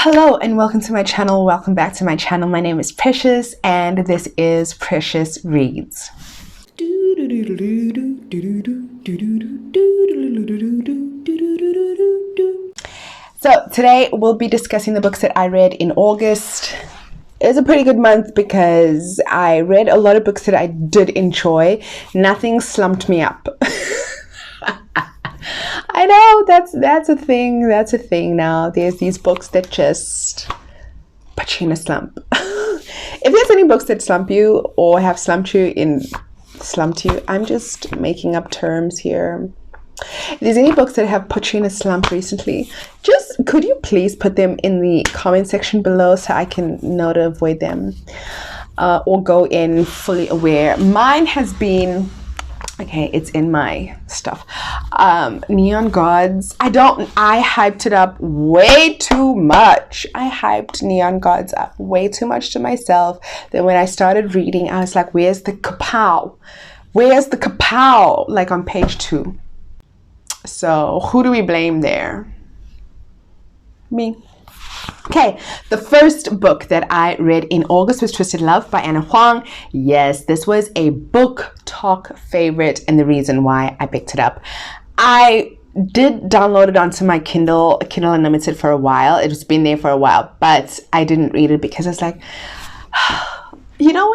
Hello and welcome to my channel. Welcome back to my channel. My name is Precious and this is Precious Reads. So today we'll be discussing the books that I read in August. It's a pretty good month because I read a lot of books that I did enjoy. Nothing slumped me up. I know that's a thing. That's a thing now. There's these books that just put you in a slump. If there's any books that slump you or have slumped you, I'm just making up terms here. If there's any books that have put you in a slump recently, just could you please put them in the comment section below so I can know to avoid them or go in fully aware. Mine has been, okay, it's in my stuff. Neon Gods. I hyped it up way too much. I hyped Neon Gods up way too much to myself. Then when I started reading, I was like, where's the kapow? Where's the kapow? Like on page 2. So who do we blame there? Me. Okay, the first book that I read in August was Twisted Love by Anna Huang. Yes, this was a book talk favorite and the reason why I picked it up. I did download it onto my Kindle Unlimited for a while. It's been there for a while, but I didn't read it because I was like, you know,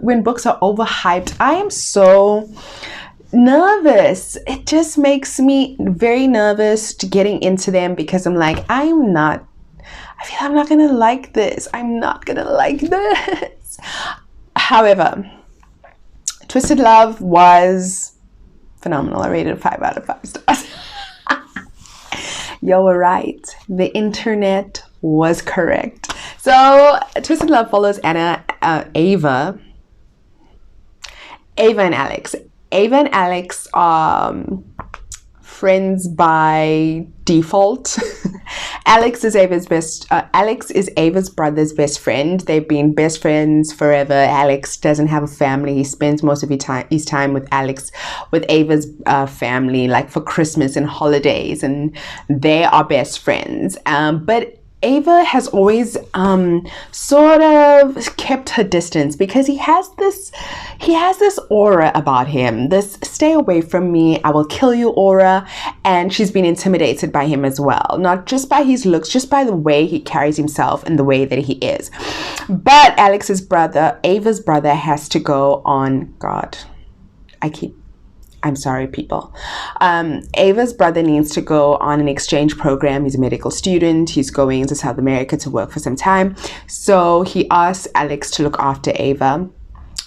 when books are overhyped, I am so nervous. It just makes me very nervous to getting into them because I'm like, I feel I'm not gonna like this. I'm not gonna like this. However, Twisted Love was phenomenal. I rated it 5 out of 5 stars. You were right. The internet was correct. So Twisted Love follows Ava and Alex. Ava and Alex are friends by default. Alex is Ava's brother's best friend. They've been best friends forever. Alex doesn't have a family. He spends most of his time with Ava's family, like for Christmas and holidays, and they are best friends. But Ava has always sort of kept her distance because he has this aura about him, this stay away from me, I will kill you aura, and she's been intimidated by him as well, not just by his looks, just by the way he carries himself and the way that he is. But Ava's brother has to go on, I'm sorry, people. Ava's brother needs to go on an exchange program. He's a medical student. He's going to South America to work for some time. So he asks Alex to look after Ava,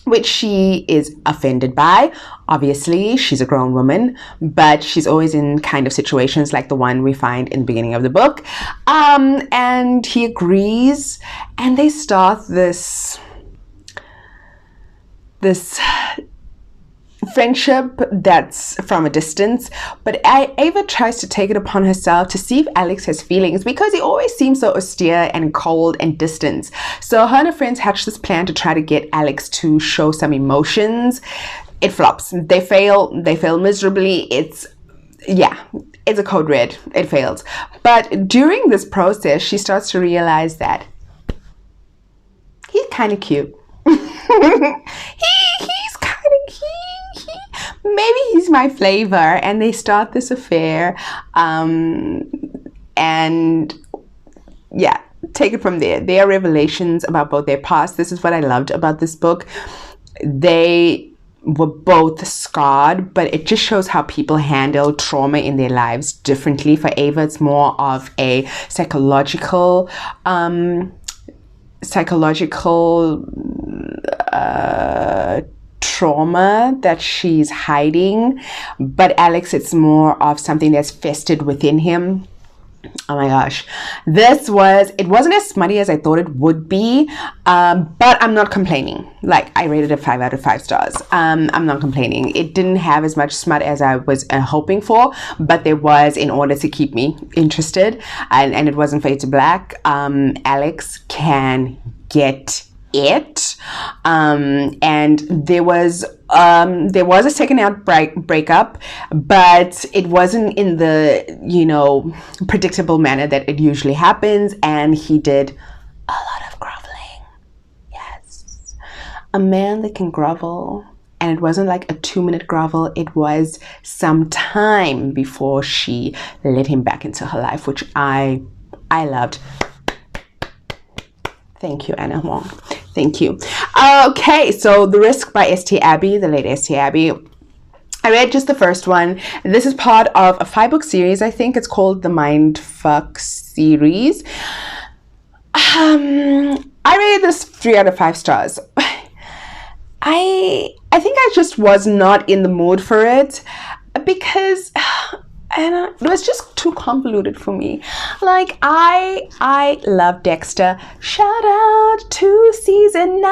which she is offended by. Obviously, she's a grown woman, but she's always in kind of situations like the one we find in the beginning of the book. And he agrees, and they start this friendship that's from a distance, but Ava tries to take it upon herself to see if Alex has feelings because he always seems so austere and cold and distant. So her and her friends hatch this plan to try to get Alex to show some emotions. It flops. They fail miserably. It's a code red. It fails. But during this process, she starts to realize that he's kind of cute. Maybe he's my flavor, and they start this affair, and yeah, take it from there. There are revelations about both their past. This is what I loved about this book. They were both scarred, but it just shows how people handle trauma in their lives differently. For Ava, it's more of a psychological trauma that she's hiding, but Alex, it's more of something that's festered within him. Oh my gosh, it wasn't as smutty as I thought it would be, but I'm not complaining. Like, I rated it 5 out of 5 stars. I'm not complaining. It didn't have as much smut as I was hoping for, but there was, in order to keep me interested, and it wasn't fade to black. Alex can get it, and there was There was a second out breakup, but it wasn't in the, you know, predictable manner that it usually happens, and he did a lot of groveling. Yes, a man that can grovel. And it wasn't like a 2-minute grovel. It was some time before she let him back into her life, which I loved. Thank you, Anna Wong. Thank you. Okay, so The Risk by S.T. Abbey, the late S.T. Abbey. I read just the first one. This is part of a 5-book series. I think it's called the Mindfuck series. I rated this 3 out of 5 stars. I think I just was not in the mood for it because it was just too convoluted for me. Like, I love Dexter. Shout out to season 9.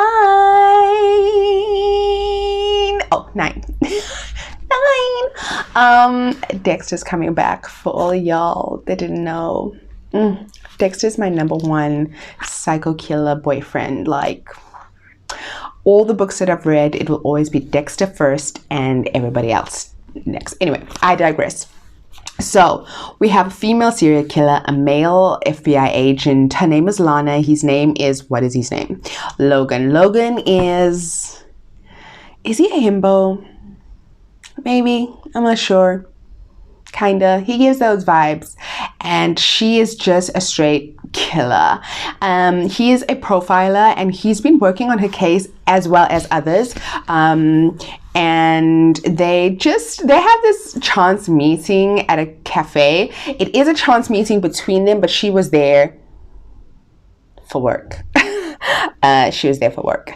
Oh, 9. 9. Dexter's coming back for all y'all that didn't know. Dexter's my number 1 psycho killer boyfriend. Like, all the books that I've read, it will always be Dexter first and everybody else next. Anyway, I digress. So we have a female serial killer, a male FBI agent. Her name is Lana. His name is, what is his name? Logan. Logan is he a himbo? Maybe. I'm not sure. Kinda. He gives those vibes. And she is just a straight killer. He is a profiler, and he's been working on her case as well as others. And they have this chance meeting at a cafe. It is a chance meeting between them, but she was there for work. She was there for work.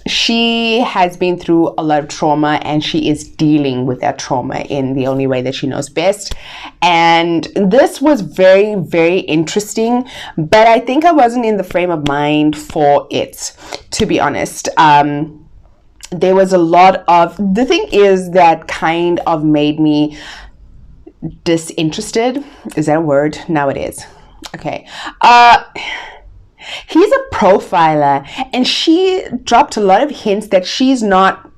She has been through a lot of trauma, and she is dealing with that trauma in the only way that she knows best. And this was very, very interesting, but I think I wasn't in the frame of mind for it, to be honest. There was a lot of, the thing is that kind of made me disinterested. Is that a word? Now it is. Okay. He's a profiler, and she dropped a lot of hints that she's not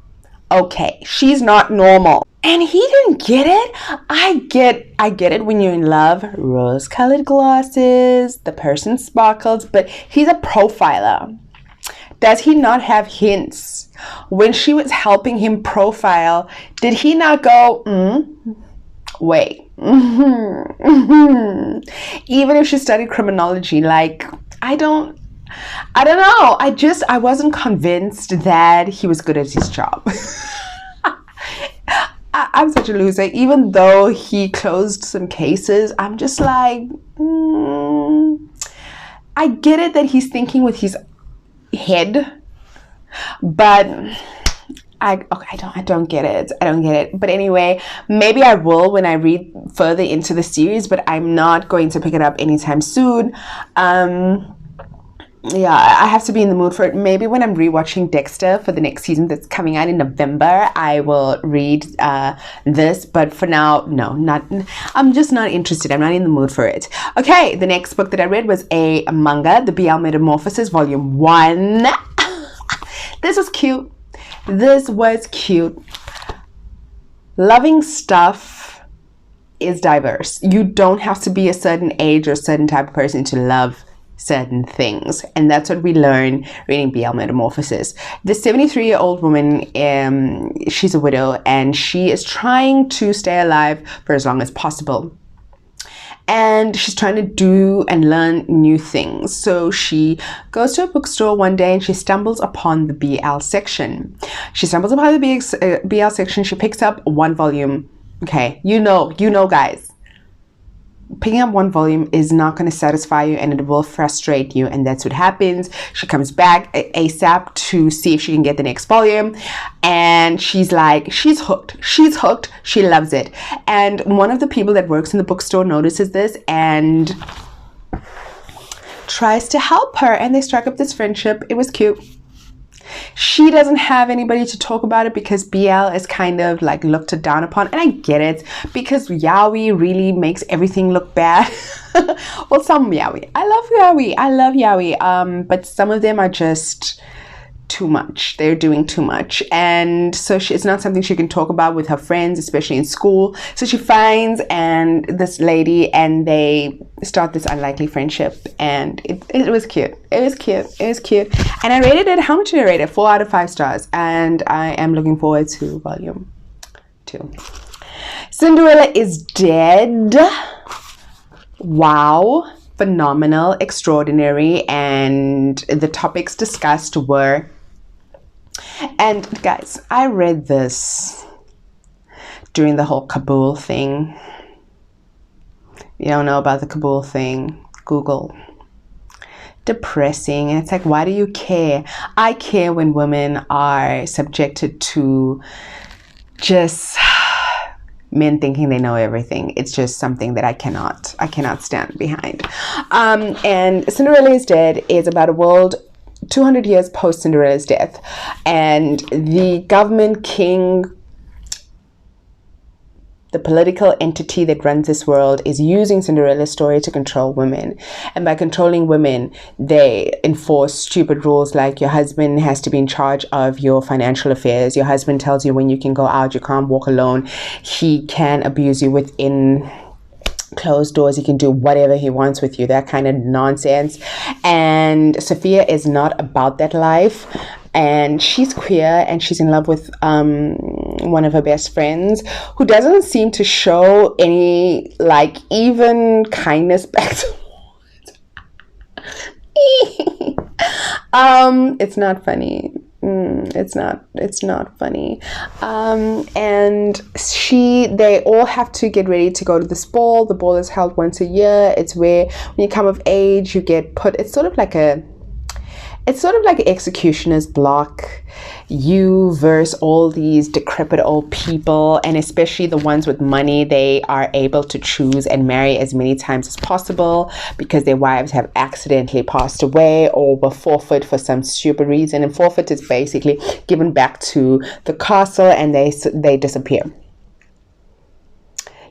okay. She's not normal. And he didn't get it. I get it when you're in love. Rose-colored glasses, the person sparkles, but he's a profiler. Does he not have hints? When she was helping him profile, did he not go, wait. Even if she studied criminology, like, I don't know. I wasn't convinced that he was good at his job. I'm such a loser. Even though he closed some cases, I'm just like, I get it that he's thinking with his head, but I don't get it. I don't get it. But anyway, maybe I will when I read further into the series, but I'm not going to pick it up anytime soon. Yeah, I have to be in the mood for it. Maybe when I'm rewatching Dexter for the next season that's coming out in November, I will read this. But for now, no, I'm just not interested. I'm not in the mood for it. Okay, the next book that I read was a manga, The BL Metamorphosis, Volume 1. This was cute. This was cute. Loving stuff is diverse. You don't have to be a certain age or a certain type of person to love certain things, and that's what we learn reading BL Metamorphosis. The 73-year-old woman, she's a widow, and she is trying to stay alive for as long as possible. And she's trying to do and learn new things. So she goes to a bookstore one day and she stumbles upon the BL section. She stumbles upon the BL section. She picks up one volume. Okay, you know, guys. Picking up one volume is not going to satisfy you, and it will frustrate you, and that's what happens. She comes back ASAP to see if she can get the next volume, and she's like, she's hooked. She loves it. And one of the people that works in the bookstore notices this and tries to help her, and they strike up this friendship. It was cute. She doesn't have anybody to talk about it because BL is kind of like looked down upon, and I get it because yaoi really makes everything look bad. Well, some yaoi. I love yaoi. But some of them are just too much. They're doing too much. And so it's not something she can talk about with her friends, especially in school. So she finds this lady and they start this unlikely friendship. And it was cute. It was cute. And I rated it, how much did I rate it? 4 out of 5 stars. And I am looking forward to volume 2. Cinderella is Dead. Wow. Phenomenal, extraordinary, and the topics discussed were, and guys, I read this during the whole Kabul thing. If you don't know about the Kabul thing, Google. Depressing. And it's like, why do you care? I care when women are subjected to just men thinking they know everything. It's just something that I cannot stand behind. And Cinderella is Dead is about a world 200 years post Cinderella's death, and the government, king, the political entity that runs this world is using Cinderella's story to control women. And by controlling women, they enforce stupid rules like your husband has to be in charge of your financial affairs. Your husband tells you when you can go out, you can't walk alone. He can abuse you within closed doors. He can do whatever he wants with you, that kind of nonsense. And Sophia is not about that life. And she's queer and she's in love with one of her best friends who doesn't seem to show any, like, even kindness back towards. It's not funny. It's not funny. And they all have to get ready to go to this ball. The ball is held once a year. It's where when you come of age, you get put, it's sort of like an executioner's block. You verse all these decrepit old people, and especially the ones with money, they are able to choose and marry as many times as possible because their wives have accidentally passed away or were forfeit for some stupid reason. And forfeit is basically given back to the castle and they disappear.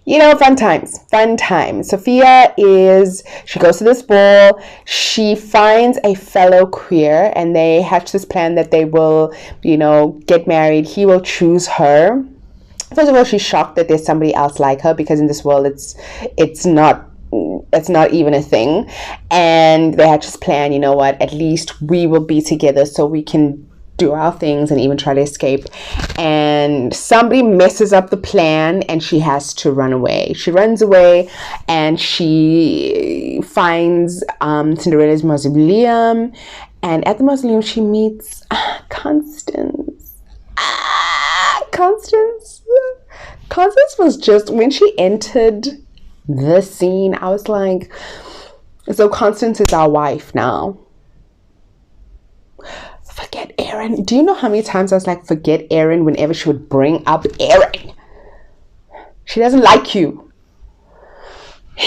You know, fun times. Sophia she goes to this ball. She finds a fellow queer and they hatch this plan that they will, get married. He will choose her. First of all, she's shocked that there's somebody else like her because in this world it's not even a thing. And they hatch this plan, you know what, at least we will be together so we can do our things and even try to escape. And somebody messes up the plan and she has to run away. She runs away and she finds Cinderella's mausoleum, and at the mausoleum she meets Constance. Constance was just, when she entered the scene, I was like, so Constance is our wife now. Forget Aaron. Do you know how many times I was like, forget Aaron, whenever she would bring up Aaron? She doesn't like you.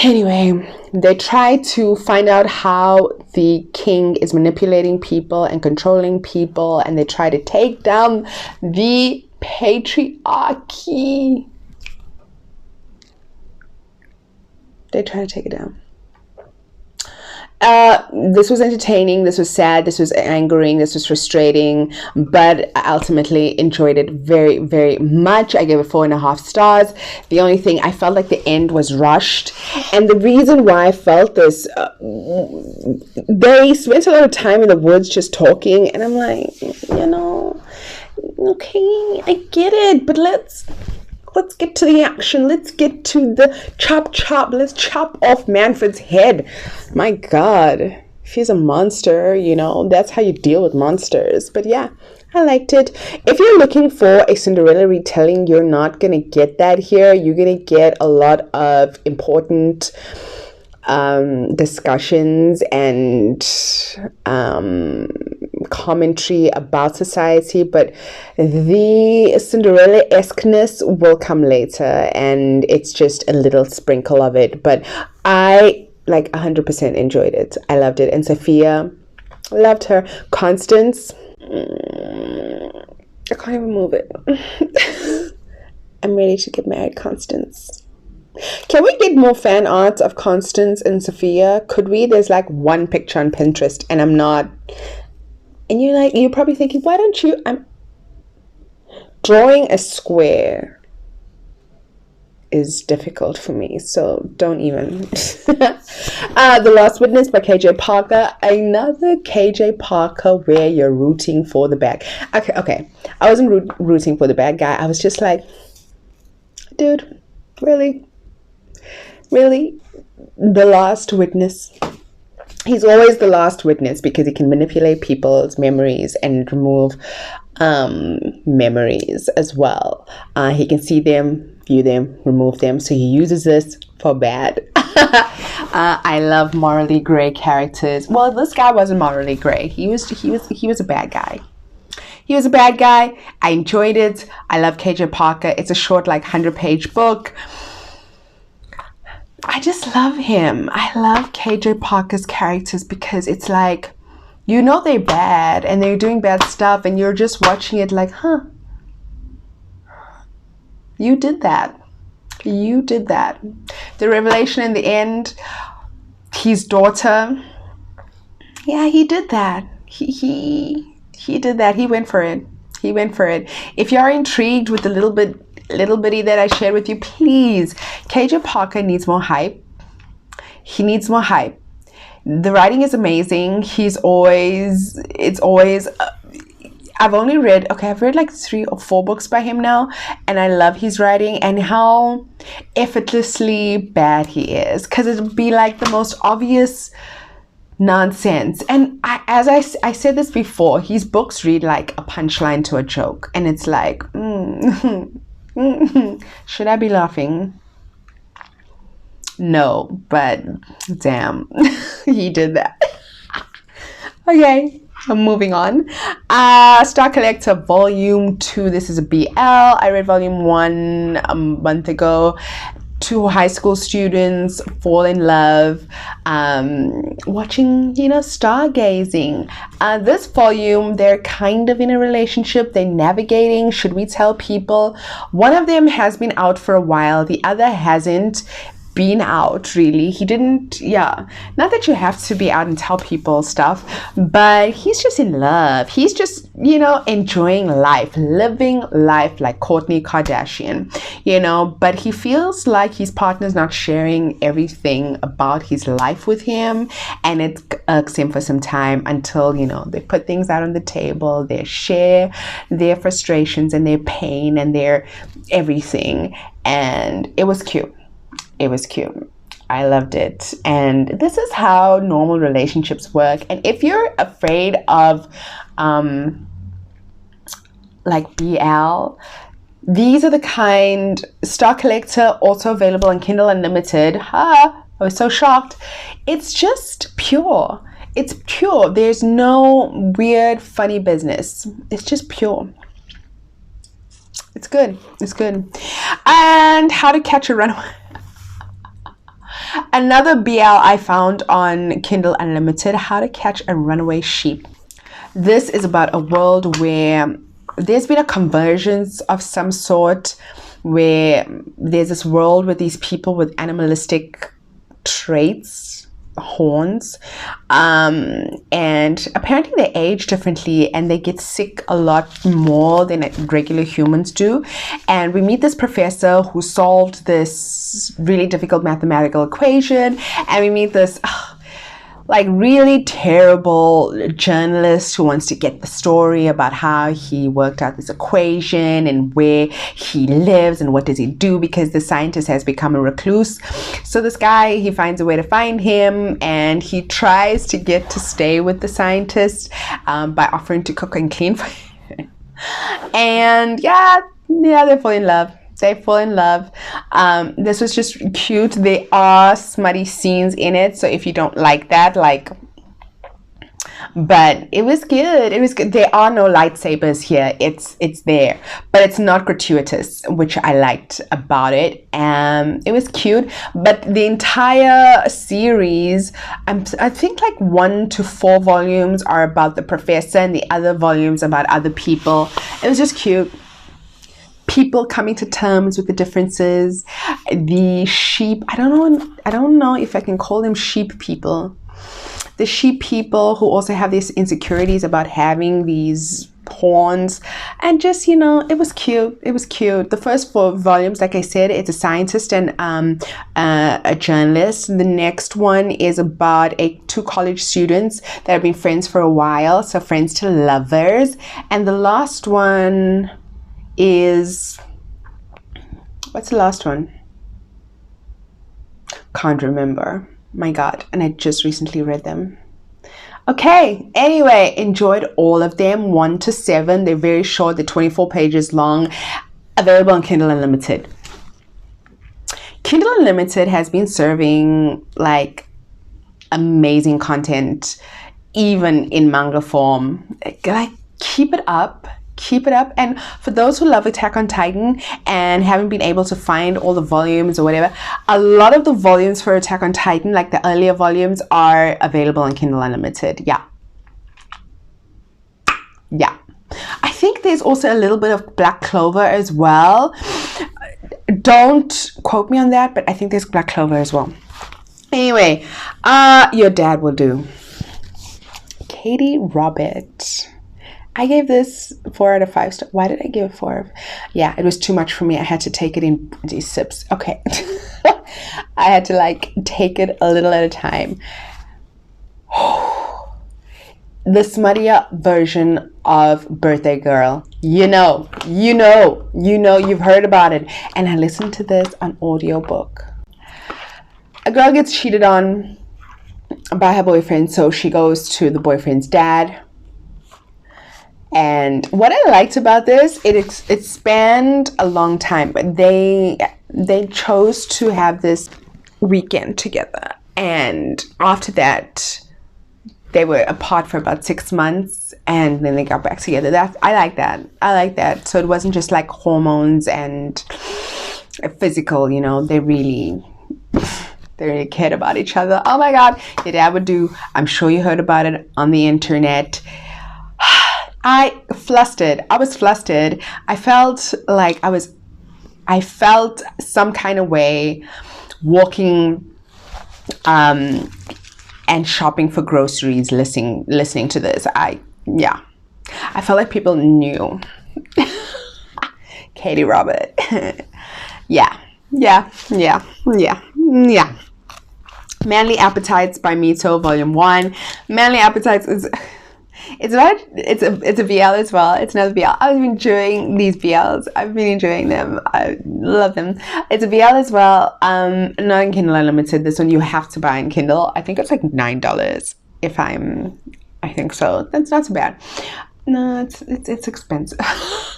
Anyway, they try to find out how the king is manipulating people and controlling people, and they try to take down the patriarchy. They try to take it down. This was entertaining, this was sad, this was angering, this was frustrating, but I ultimately enjoyed it very, very much. I gave it 4.5 stars. The only thing, I felt like the end was rushed, and the reason why I felt this, they spent a lot of time in the woods just talking, and I'm like, okay, I get it, but let's get to the action. Let's get to the chop. Let's chop off Manfred's head. My God, if he's a monster, that's how you deal with monsters. But yeah, I liked it. If you're looking for a Cinderella retelling, you're not going to get that here. You're going to get a lot of important discussions and commentary about society, but the Cinderella-esqueness will come later, and it's just a little sprinkle of it, but I 100% enjoyed it. I loved it. And Sophia, loved her. Constance, I can't even move it. I'm ready to get married, Constance. Can we get more fan art of Constance and Sophia? Could we? There's one picture on Pinterest, and I'm not And you're probably thinking, why don't you? I'm drawing a square is difficult for me, so don't even. The Last Witness by KJ Parker. Another KJ Parker where you're rooting for the bad. Okay. I wasn't rooting for the bad guy. I was just like, dude, really? The Last Witness. He's always the last witness because he can manipulate people's memories and remove memories as well. He can see them, view them, remove them. So he uses this for bad. I love morally gray characters. Well, this guy wasn't morally gray. He was a bad guy. He was a bad guy. I enjoyed it. I love KJ Parker. It's a short, like 100-page book. I just love him. I love KJ Parker's characters because it's like, they're bad and they're doing bad stuff and you're just watching it like, huh, you did that. The revelation in the end, his daughter, yeah, he did that. He did that. He went for it. If you're intrigued with the little bitty that I shared with you, please, KJ Parker needs more hype. He needs more hype. The writing is amazing. I've read like 3 or 4 books by him now, and I love his writing and how effortlessly bad he is, because it'd be like the most obvious nonsense. And I said this before, his books read like a punchline to a joke, and it's like, should I be laughing? No, but damn, he did that. Okay, I'm moving on. Star Collector Volume 2. This is a BL. I read Volume 1 a month ago. 2 high school students fall in love, watching, stargazing. This volume, they're kind of in a relationship. They're navigating. Should we tell people? One of them has been out for a while. The other hasn't been out, really. He didn't, not that you have to be out and tell people stuff, but he's just in love. He's just, enjoying life, living life like Kourtney Kardashian, but he feels like his partner's not sharing everything about his life with him, and it irks him for some time until, they put things out on the table, they share their frustrations and their pain and their everything, and it was cute. I loved it. And this is how normal relationships work. And if you're afraid of like BL, these are the kind. Star Collector, also available on Kindle Unlimited. I was so shocked. It's just pure. It's pure. There's no weird, funny business. It's just pure. It's good. And How to Catch a Runaway. Another BL I found on Kindle Unlimited, How to Catch a Runaway Sheep. This is about a world where there's been a convergence of some sort, where there's this world with these people with animalistic traits, horns, and apparently they age differently and they get sick a lot more than regular humans do. And we meet this professor who solved this really difficult mathematical equation, and we meet this like really terrible journalist who wants to get the story about how he worked out this equation and where he lives and what does he do, because the scientist has become a recluse. So this guy, he finds a way to find him, and he tries to get to stay with the scientist by offering to cook and clean for him. And yeah, they fall in love. This was just cute. There are smutty scenes in it, so if you don't like that, but it was good. There are no lightsabers here. It's there, but it's not gratuitous, which I liked about it. It was cute, but the entire series, I think like 1 to 4 volumes are about the professor and the other volumes about other people. It was just cute. People coming to terms with the differences. The sheep, I don't know if I can call them sheep people. the sheep people who also have these insecurities about having these horns, and just, you know, it was cute. It was cute. The first 4 volumes, like I said, it's a scientist and a journalist. The next one is about 2 college students that have been friends for a while, so friends to lovers. And the last one is, what's the last one? Can't remember. My God. And I just recently read them. Okay, anyway, enjoyed all of them, 1 to 7. They're very short, they're 24 pages long, available on Kindle Unlimited. Kindle Unlimited has been serving like amazing content, even in manga form. Like, keep it up. Keep it up. And for those who love Attack on Titan and haven't been able to find all the volumes or whatever, a lot of the volumes for Attack on Titan, like the earlier volumes, are available on Kindle Unlimited. Yeah. I think there's also a little bit of Black Clover as well. Don't quote me on that, but I think there's Black Clover as well. Anyway, your dad will do. Katie Robert. I gave this 4 out of 5 stars. Why did I give it 4? Yeah, it was too much for me. I had to take it in these sips. Okay. I had to like take it a little at a time. The smuttier version of Birthday Girl. You've heard about it. And I listened to this on audiobook. A girl gets cheated on by her boyfriend, so she goes to the boyfriend's dad. And what I liked about this, it spanned a long time, but they chose to have this weekend together. And after that, they were apart for about 6 months, and then they got back together. I like that. So it wasn't just like hormones and physical, you know, they really cared about each other. Oh my God, your dad would do. I'm sure you heard about it on the internet. I was flustered. I felt like I felt some kind of way walking and shopping for groceries, listening to this. I felt like people knew. Katie Robert. Yeah. Manly Appetites by Mito, Volume 1. Manly Appetites is... It's a BL as well. It's another BL. I've been enjoying these BLs. I've been enjoying them. I love them. It's a BL as well. Not in Kindle Unlimited. This one you have to buy in Kindle. I think it's like $9. I think so. That's not so bad. No, it's expensive.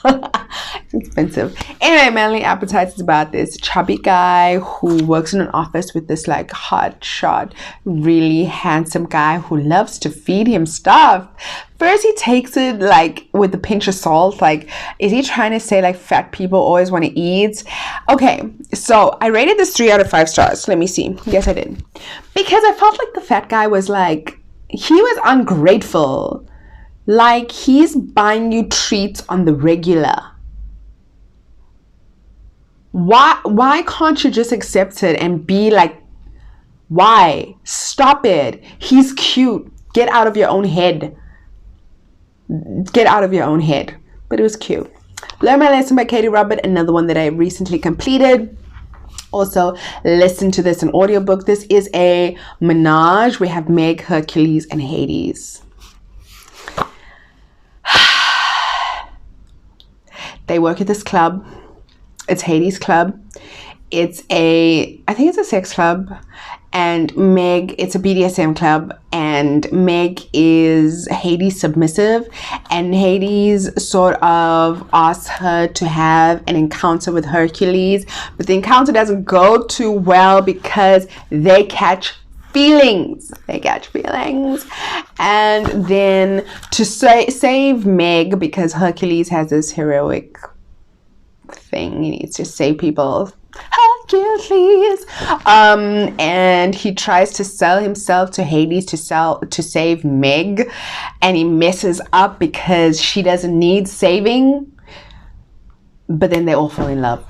It's expensive. Anyway, Manly Appetites is about this chubby guy who works in an office with this like hot shot, really handsome guy who loves to feed him stuff. First, he takes it like with a pinch of salt. Like, is he trying to say like fat people always want to eat? Okay, so I rated this 3 out of 5 stars. Let me see. Yes, I did. Because I felt like the fat guy was like, he was ungrateful. Like, he's buying you treats on the regular. Why can't you just accept it and be like, why? Stop it. He's cute. Get out of your own head. Get out of your own head. But it was cute. Learn My Lesson by Katie Robert, another one that I recently completed. Also, listen to this in audiobook. This is a menage. We have Meg, Hercules, and Hades. They work at this club. It's Hades' club. I think it's a sex club. And Meg, it's a BDSM club. And Meg is Hades' submissive. And Hades sort of asks her to have an encounter with Hercules. But the encounter doesn't go too well because they catch feelings. And then to save Meg, because Hercules has this heroic thing, he needs to save people. Hercules. And he tries to sell himself to Hades to save Meg, and he messes up because she doesn't need saving. But then they all fall in love.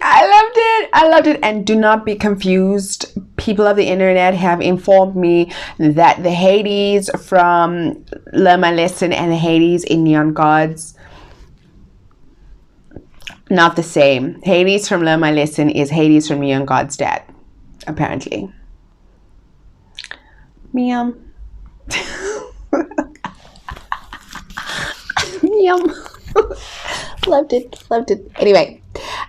I loved it. I loved it. And do not be confused. People of the internet have informed me that the Hades from Learn My Lesson and the Hades in Neon Gods, not the same. Hades from Learn My Lesson is Hades from Neon God's dad, apparently. Meow. Yum. Loved it. Anyway,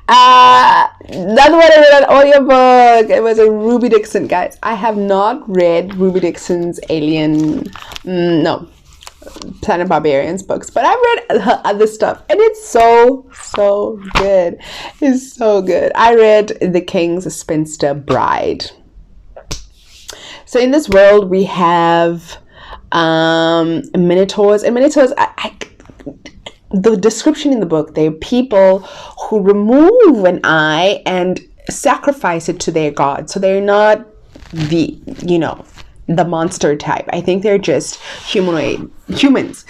that's what I read on audiobook. It was a Ruby Dixon, guys. I have not read Ruby Dixon's no, Planet Barbarians books, but I've read her other stuff, and it's so good. It's so good. I read The King's Spinster Bride. So in this world we have minotaurs, and minotaurs, the description in the book, they're people who remove an eye and sacrifice it to their god. So they're not the monster type. I think they're just humans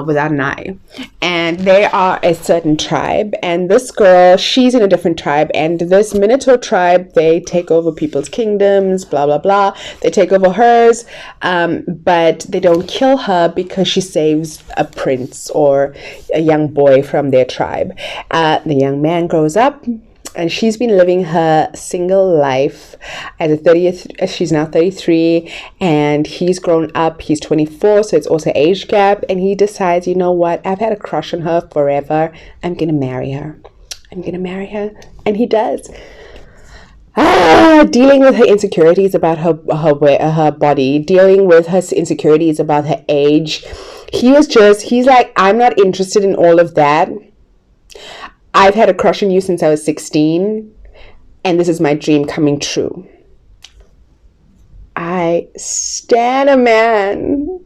without an eye, and they are a certain tribe. And this girl, she's in a different tribe, and this Minotaur tribe, they take over people's kingdoms, blah blah blah. They take over hers, but they don't kill her because she saves a prince or a young boy from their tribe. The young man grows up, and she's been living her single life as she's now 33, and he's grown up, he's 24, so it's also age gap, and he decides, you know what, I've had a crush on her forever, I'm gonna marry her, and he does. Dealing with her insecurities about her body, dealing with her insecurities about her age. He's like, I'm not interested in all of that. I've had a crush on you since I was 16, and this is my dream coming true. I stan a man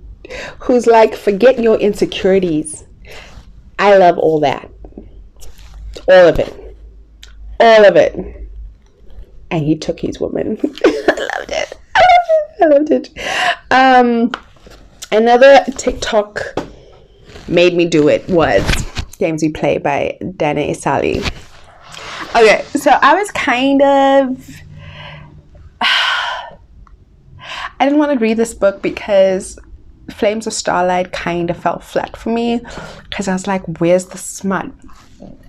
who's like, forget your insecurities. I love all that. All of it. And he took his woman. I loved it. Another TikTok made me do it was Games We Play by Dana Isali. Okay, so I was kind of... I didn't want to read this book because Flames of Starlight kind of fell flat for me, because I was like, where's the smut?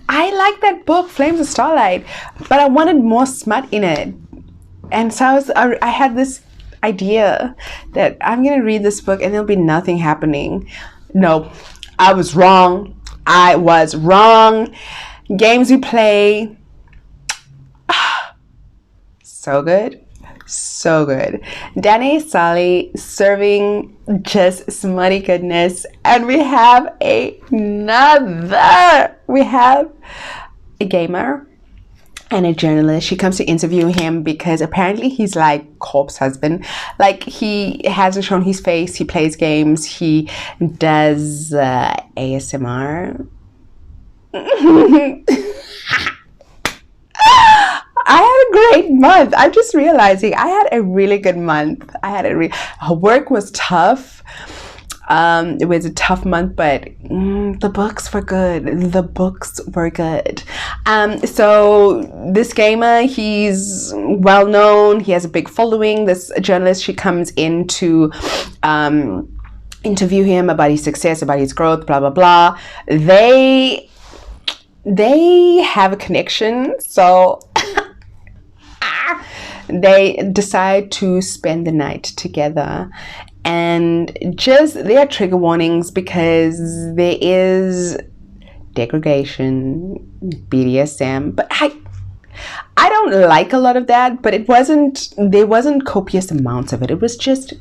I like that book, Flames of Starlight, but I wanted more smut in it. And so I had this idea that I'm going to read this book and there'll be nothing happening. No, I was wrong. Games We Play. So good. Dana Sally serving just smutty goodness. And we have a gamer and a journalist. She comes to interview him because apparently he's like corpse husband. Like, he hasn't shown his face. He plays games. He does ASMR. I had a great month. I'm just realizing I had a really good month. Her work was tough. It was a tough month, but the books were good. So this gamer, he's well known. He has a big following. This journalist, she comes in to interview him about his success, about his growth, blah blah blah. They have a connection, so they decide to spend the night together. And just, there are trigger warnings because there is degradation, BDSM, but I don't like a lot of that, but there wasn't copious amounts of it. It was just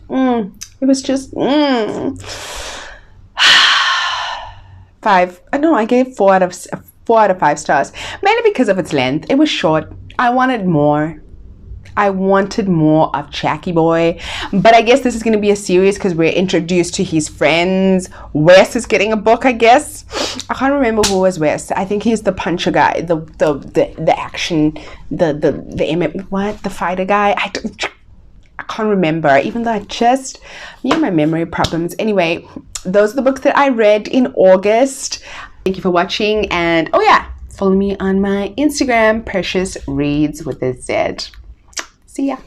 I gave 4 out of 5 stars, mainly because of its length. It was short. I wanted more of Jackie Boy, but I guess this is going to be a series because we're introduced to his friends. Wes is getting a book, I guess. I can't remember who was Wes. I think he's the puncher guy, the action, the fighter guy. I can't remember, even though me and my memory problems. Anyway, those are the books that I read in August. Thank you for watching, and oh yeah, Follow me on my Instagram, Precious Reads with a Z. See ya.